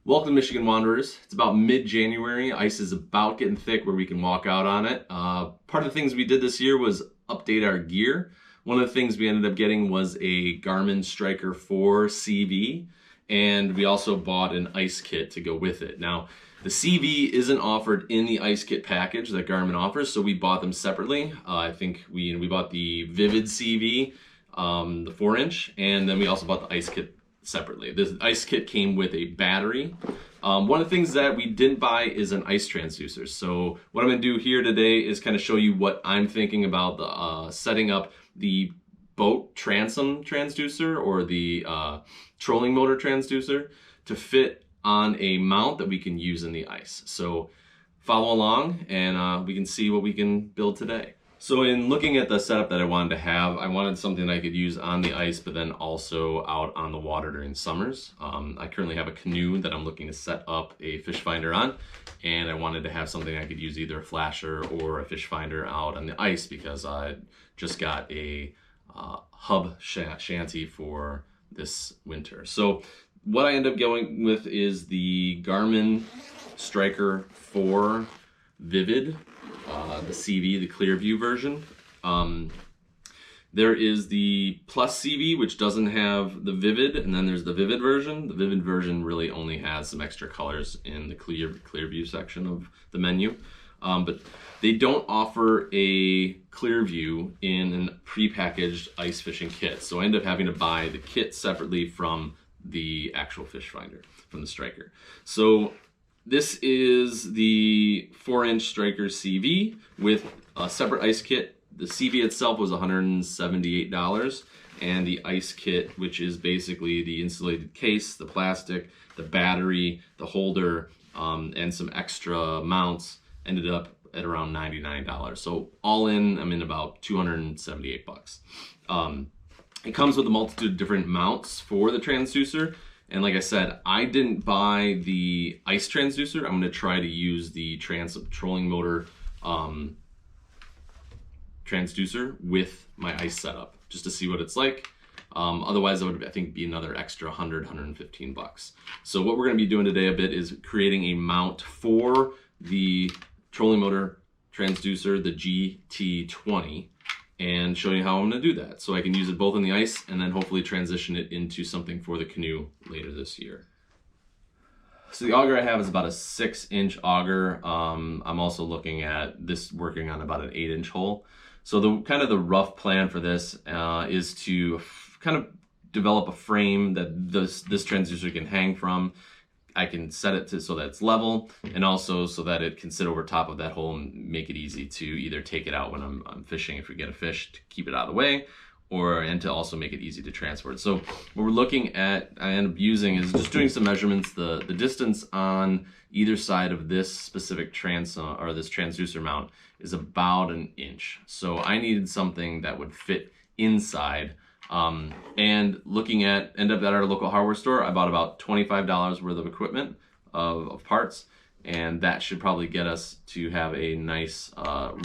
Welcome to Michigan Wanderers. It's about mid-January. Ice is about getting thick where we can walk out on it. Part of the things we did this year was update our gear. One of the things we ended up getting was a Garmin Striker 4 CV, and we also bought an ice kit to go with it. Now, the CV isn't offered in the ice kit package that Garmin offers, so we bought them separately. I think we bought the Vivid CV, the 4-inch, and then we also bought the ice kit separately. This ice kit came with a battery. One of the things that we didn't buy is an ice transducer. So what I'm going to do here today is kind of show you what I'm thinking about the setting up the Boat Transducer or the trolling motor transducer to fit on a mount that we can use in the ice. So follow along and we can see what we can build today. So in looking at the setup that I wanted to have, I wanted something I could use on the ice, but then also out on the water during summers. I currently have a canoe that I'm looking to set up a fish finder on, and I wanted to have something I could use either a flasher or a fish finder out on the ice because I just got a hub shanty for this winter. So what I end up going with is the Garmin Striker 4 Vivid. The CV, the Clearview version. There is the Plus CV, which doesn't have the Vivid, and then there's the Vivid version. The Vivid version really only has some extra colors in the Clearview section of the menu. But they don't offer a Clearview in a prepackaged ice fishing kit. So I end up having to buy the kit separately from the actual fish finder, from the Striker. So this is the 4-inch Striker CV with a separate ice kit. The CV itself was $178, and the ice kit, which is basically the insulated case, the plastic, the battery, the holder, and some extra mounts, ended up at around $99. So all in, I'm in about 278 bucks. It comes with a multitude of different mounts for the transducer. And like I said, I didn't buy the ice transducer. I'm going to try to use the trolling motor transducer with my ice setup just to see what it's like. Otherwise, it would, I think, be another extra 115 bucks. So what we're going to be doing today a bit is creating a mount for the trolling motor transducer, the GT20, and showing you how I'm going to do that. So I can use it both on the ice and then hopefully transition it into something for the canoe later this year. So the auger I have is about a 6-inch auger. I'm also looking at this working on about an 8-inch hole. So the kind of the rough plan for this is to kind of develop a frame that this transducer can hang from. I can set it to so that it's level, and also so that it can sit over top of that hole and make it easy to either take it out when I'm fishing if we get a fish, to keep it out of the way, and to also make it easy to transport. So what we're looking at, I end up using, is just doing some measurements. The distance on either side of this specific this transducer mount is about 1 inch. So I needed something that would fit inside. And looking at, end up at our local hardware store, I bought about $25 worth of equipment of parts, and that should probably get us to have a nice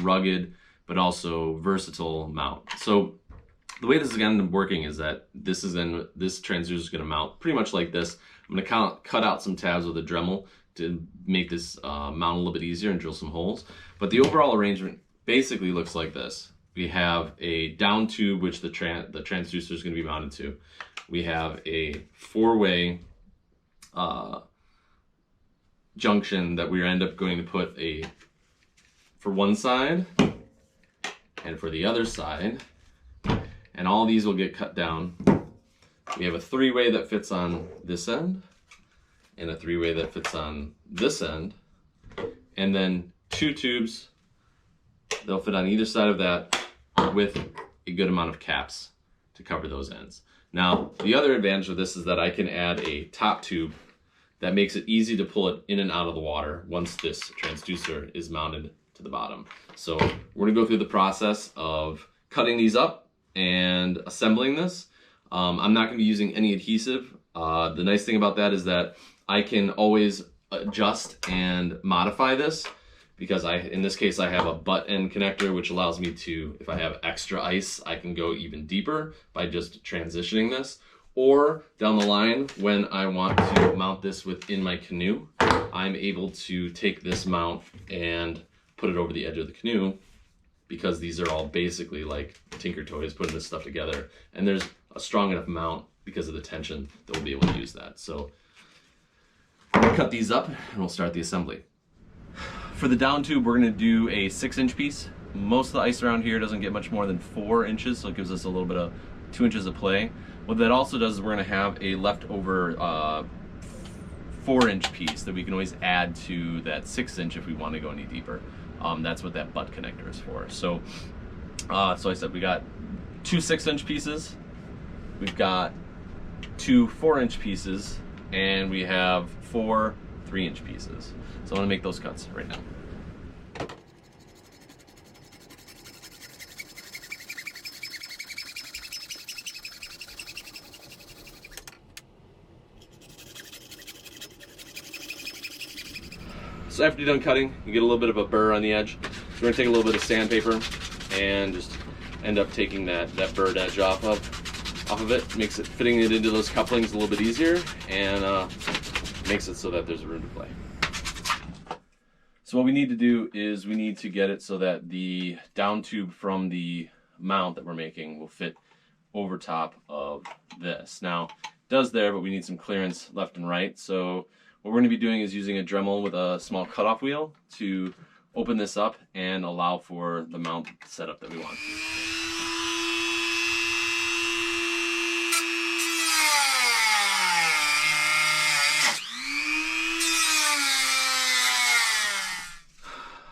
rugged but also versatile mount. So the way this is going to end up working is that this transducer is going to mount pretty much like this. I'm going to cut out some tabs with a Dremel to make this mount a little bit easier and drill some holes. But the overall arrangement basically looks like this. We have a down tube, which the transducer is going to be mounted to. We have a 4-way junction that we end up going to put for one side and for the other side. And all these will get cut down. We have a 3-way that fits on this end and a 3-way that fits on this end. And then 2 tubes, they'll fit on either side of that, with a good amount of caps to cover those ends. Now, the other advantage of this is that I can add a top tube that makes it easy to pull it in and out of the water once this transducer is mounted to the bottom. So we're going to go through the process of cutting these up and assembling this. I'm not going to be using any adhesive. The nice thing about that is that I can always adjust and modify this, because in this case, I have a butt end connector, which allows me to, if I have extra ice, I can go even deeper by just transitioning this. Or down the line, when I want to mount this within my canoe, I'm able to take this mount and put it over the edge of the canoe, because these are all basically like Tinker Toys putting this stuff together. And there's a strong enough mount because of the tension that we'll be able to use that. So we'll cut these up and we'll start the assembly. For the down tube, we're gonna do a 6-inch piece. Most of the ice around here doesn't get much more than 4 inches, so it gives us a little bit of 2 inches of play. What that also does is we're gonna have a leftover 4-inch piece that we can always add to that 6-inch if we want to go any deeper. That's what that butt connector is for. So, so I said we got 2 6-inch pieces, we've got 2 4-inch pieces, and we have 4 3-inch pieces. So I'm gonna make those cuts right now. So after you're done cutting, you get a little bit of a burr on the edge. So we're gonna take a little bit of sandpaper and just end up taking that burred edge off of it. Makes it, fitting it into those couplings a little bit easier, and makes it so that there's room to play. So what we need to do is we need to get it so that the down tube from the mount that we're making will fit over top of this. Now, it does there, but we need some clearance left and right. So what we're going to be doing is using a Dremel with a small cutoff wheel to open this up and allow for the mount setup that we want.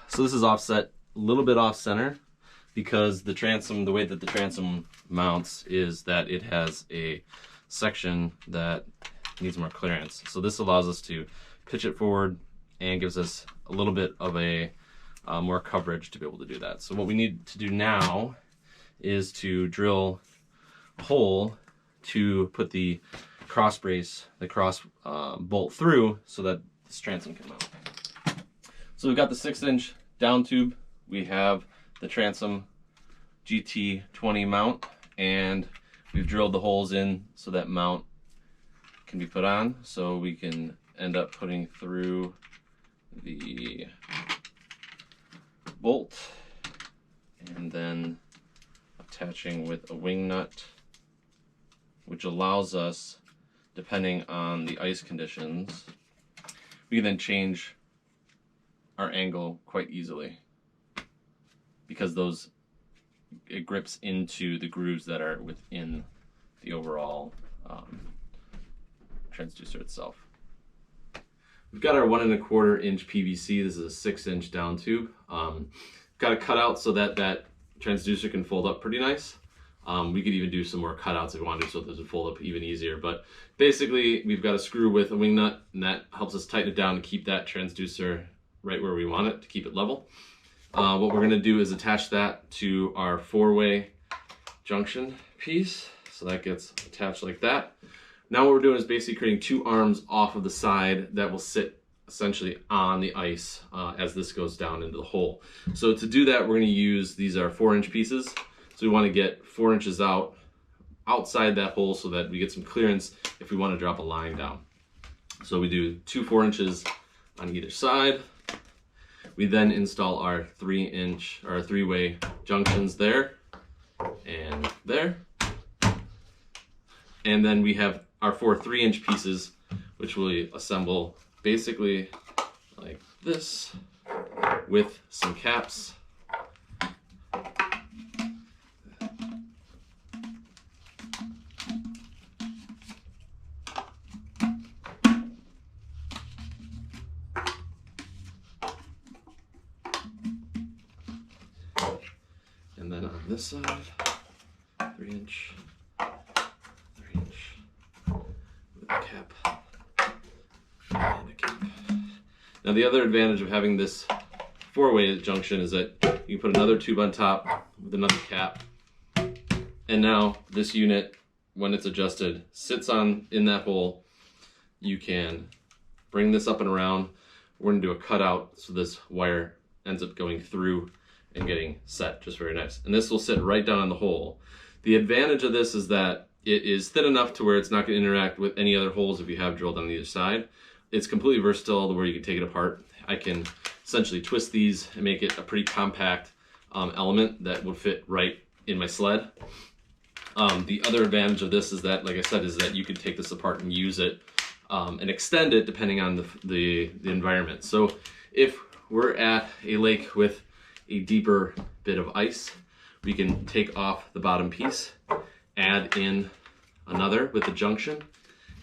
So this is offset a little bit off center because the transom, the way that the transom mounts is that it has a section that needs more clearance. So this allows us to pitch it forward and gives us a little bit of a more coverage to be able to do that. So what we need to do now is to drill a hole to put the cross brace, the cross bolt through so that this transom can mount. So we've got the 6-inch down tube, we have the transom GT20 mount, and we've drilled the holes in so that mount can be put on, so we can end up putting through the bolt and then attaching with a wing nut, which allows us, depending on the ice conditions, we can then change our angle quite easily because it grips into the grooves that are within the overall transducer itself. We've got our 1 1/4 inch PVC. This is a 6-inch down tube. Got it cut out so that that transducer can fold up pretty nice. We could even do some more cutouts if we want to, so this would fold up even easier. But basically, we've got a screw with a wing nut, and that helps us tighten it down to keep that transducer right where we want it, to keep it level. What we're going to do is attach that to our 4-way junction piece. So that gets attached like that. Now what we're doing is basically creating 2 arms off of the side that will sit essentially on the ice as this goes down into the hole. So to do that, we're going to use, these are 4-inch pieces. So we want to get 4 inches outside that hole so that we get some clearance if we want to drop a line down. So we do 2 4-inches on either side. We then install our 3-way junctions there and there. And then we have our 4 3-inch pieces, which we assemble basically like this with some caps. And then on this side, 3-inch, 3-inch with a cap and a cap. Now the other advantage of having this 4-way junction is that you can put another tube on top with another cap. And now this unit, when it's adjusted, sits in that hole. You can bring this up and around. We're gonna do a cutout so this wire ends up going through and getting set just very nice. And this will sit right down in the hole. The advantage of this is that It is thin enough to where it's not going to interact with any other holes if you have drilled on either side. It's completely versatile to where you can take it apart. I can essentially twist these and make it a pretty compact element that would fit right in my sled. The other advantage of this is that, like I said, is that you can take this apart and use it and extend it depending on the environment. So if we're at a lake with a deeper bit of ice, we can take off the bottom piece, add in another with the junction,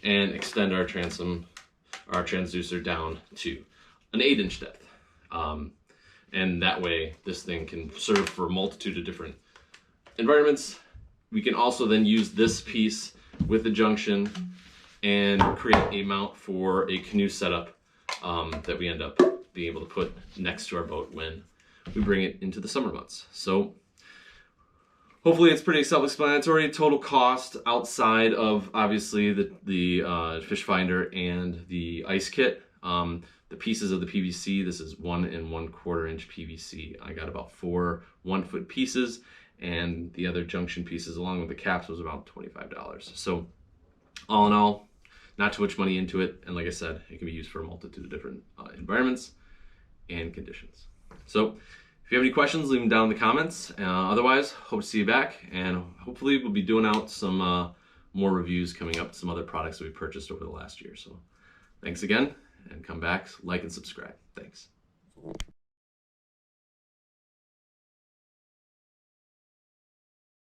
and extend our transducer down to an 8-inch depth. And that way this thing can serve for a multitude of different environments. We can also then use this piece with the junction and create a mount for a canoe setup that we end up being able to put next to our boat when we bring it into the summer months. So hopefully it's pretty self-explanatory. Total cost outside of obviously the fish finder and the ice kit. The pieces of the PVC, this is 1 1/4 inch PVC. I got about 4 1-foot pieces, and the other junction pieces along with the caps was about $25. So all in all, not too much money into it. And like I said, it can be used for a multitude of different environments and conditions. So if you have any questions, leave them down in the comments. Otherwise, hope to see you back, and hopefully we'll be doing out some more reviews coming up, some other products that we purchased over the last year. So thanks again, and come back, like and subscribe. Thanks.